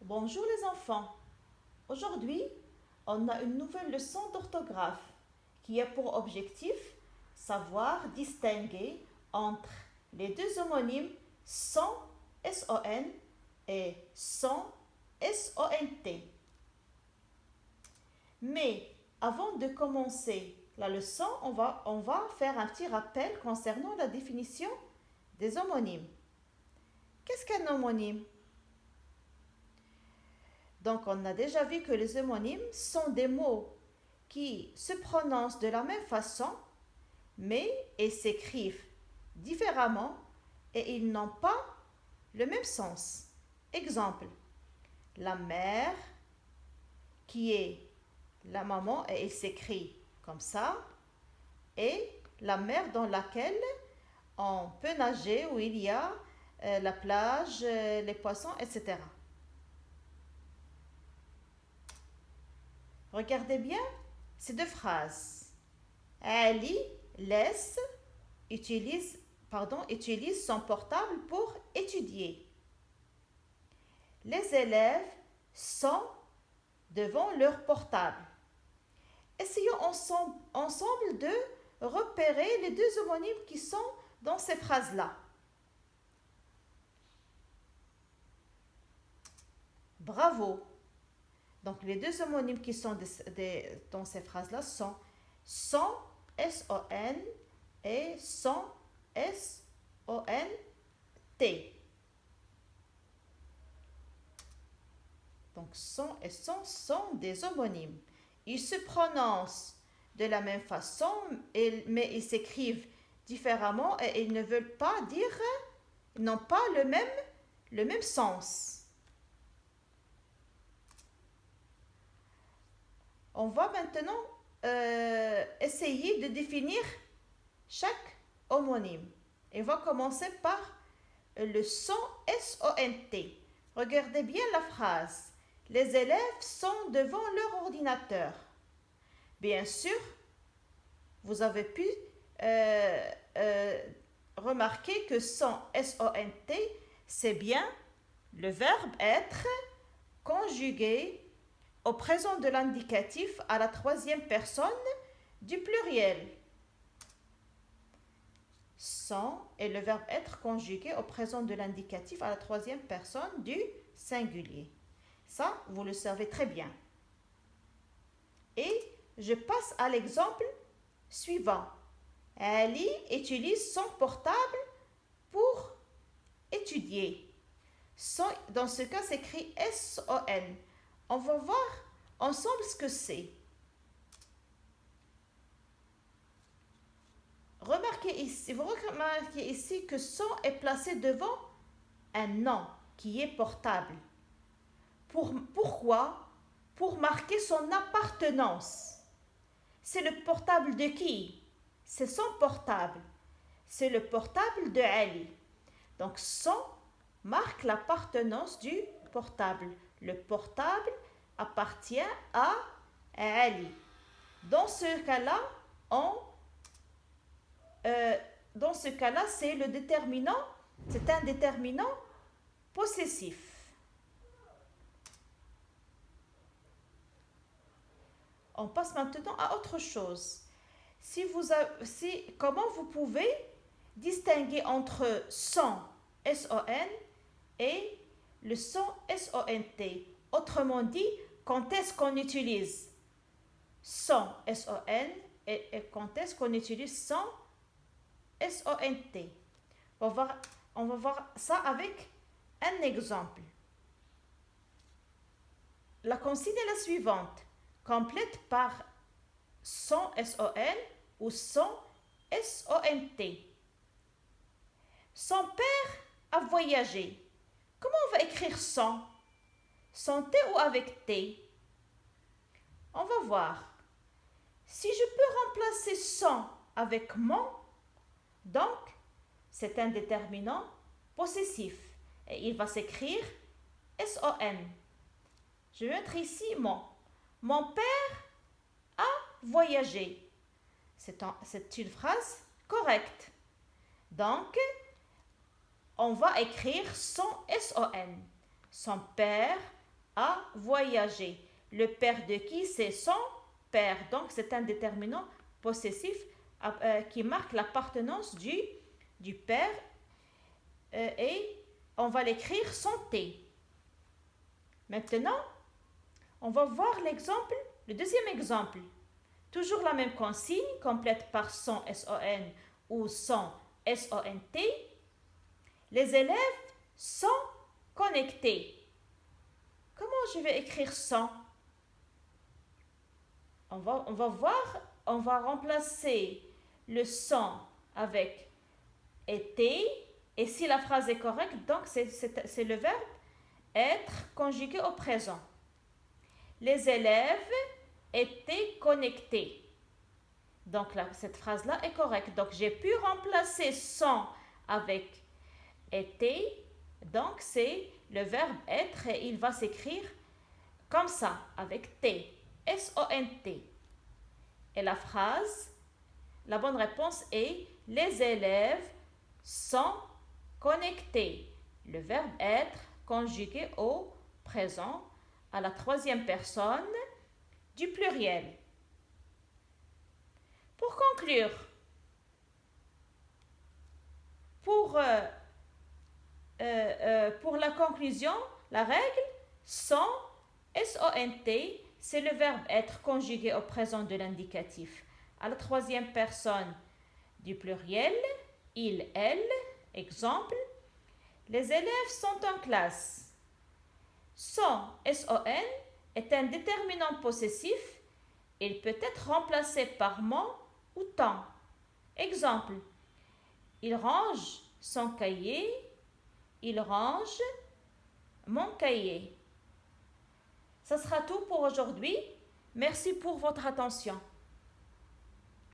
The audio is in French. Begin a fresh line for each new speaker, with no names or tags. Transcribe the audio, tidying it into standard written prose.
Bonjour les enfants. Aujourd'hui, on a une nouvelle leçon d'orthographe qui a pour objectif savoir distinguer entre les deux homonymes son S-O-N et son S-O-N-T. Mais avant de commencer la leçon, on va faire un petit rappel concernant la définition des homonymes. Qu'est-ce qu'un homonyme? Donc, on a déjà vu que les homonymes sont des mots qui se prononcent de la même façon, mais ils s'écrivent différemment et ils n'ont pas le même sens. Exemple, la mère, qui est la maman, et il s'écrit comme ça, et la mer dans laquelle on peut nager, où il y a la plage, les poissons, etc. Regardez bien ces deux phrases. Ali utilise son portable pour étudier. Les élèves sont devant leur portable. Essayons ensemble de repérer les deux homonymes qui sont dans ces phrases-là. Bravo! Donc, les deux homonymes qui sont dans ces phrases-là sont son, S-O-N, et son, S-O-N-T. Donc, son et son sont des homonymes. Ils se prononcent de la même façon, mais ils s'écrivent différemment et ils ne veulent pas dire, ils n'ont pas le même sens. On va maintenant essayer de définir chaque homonyme. Et on va commencer par le son S-O-N-T. Regardez bien la phrase. Les élèves sont devant leur ordinateur. Bien sûr, vous avez pu remarquer que son S-O-N-T, c'est bien le verbe être conjugué au présent de l'indicatif à la troisième personne du pluriel. Sont est le verbe être conjugué au présent de l'indicatif à la troisième personne du singulier. Ça, vous le savez très bien. Et je passe à l'exemple suivant. Ali utilise son portable pour étudier. Dans ce cas, s'écrit S-O-N. On va voir ensemble ce que c'est. Vous remarquez ici que son est placé devant un nom qui est portable. Pourquoi? Pour marquer son appartenance. C'est le portable de qui? C'est son portable. C'est le portable de Ali. Donc son marque l'appartenance du portable. Le portable appartient à Ali. Dans ce cas-là, c'est le déterminant, c'est un déterminant possessif. On passe maintenant à autre chose. Comment vous pouvez distinguer entre son, S-O-N, et le son, S-O-N-T? Autrement dit, quand est-ce qu'on utilise son, S-O-N, et quand est-ce qu'on utilise son, S-O-N-T? On va voir ça avec un exemple. La consigne est la suivante. Complète par son S-O-N ou son S-O-N-T. Son père a voyagé. Comment on va écrire son? Sans T ou avec T? On va voir. Si je peux remplacer son avec mon, donc c'est un déterminant possessif. Et il va s'écrire S-O-N. Je vais mettre ici mon. Mon père a voyagé. C'est une phrase correcte. Donc, on va écrire son S-O-N. Son père a voyagé. Le père de qui? C'est son père. Donc, c'est un déterminant possessif qui marque l'appartenance du père et on va l'écrire sans T. Maintenant, on va voir l'exemple, le deuxième exemple. Toujours la même consigne, complète par son S-O-N ou son S-O-N-T. Les élèves sont connectés. Comment je vais écrire sans? On va voir, on va remplacer le son avec été. Et si la phrase est correcte, donc c'est le verbe être conjugué au présent. Les élèves étaient connectés. Donc là, cette phrase-là est correcte. Donc j'ai pu remplacer son avec été. Donc c'est le verbe être et il va s'écrire comme ça, avec T. S-O-N-T. Et la phrase, la bonne réponse est les élèves sont connectés. Le verbe être conjugué au présent à la troisième personne du pluriel. Pour conclure, pour la conclusion, la règle sont S-O-N-T, c'est le verbe être conjugué au présent de l'indicatif. À la troisième personne du pluriel, il, elle. Exemple, les élèves sont en classe. Son, S-O-N, est un déterminant possessif. Il peut être remplacé par mon ou ton. Exemple, il range son cahier. Il range mon cahier. Ce sera tout pour aujourd'hui. Merci pour votre attention.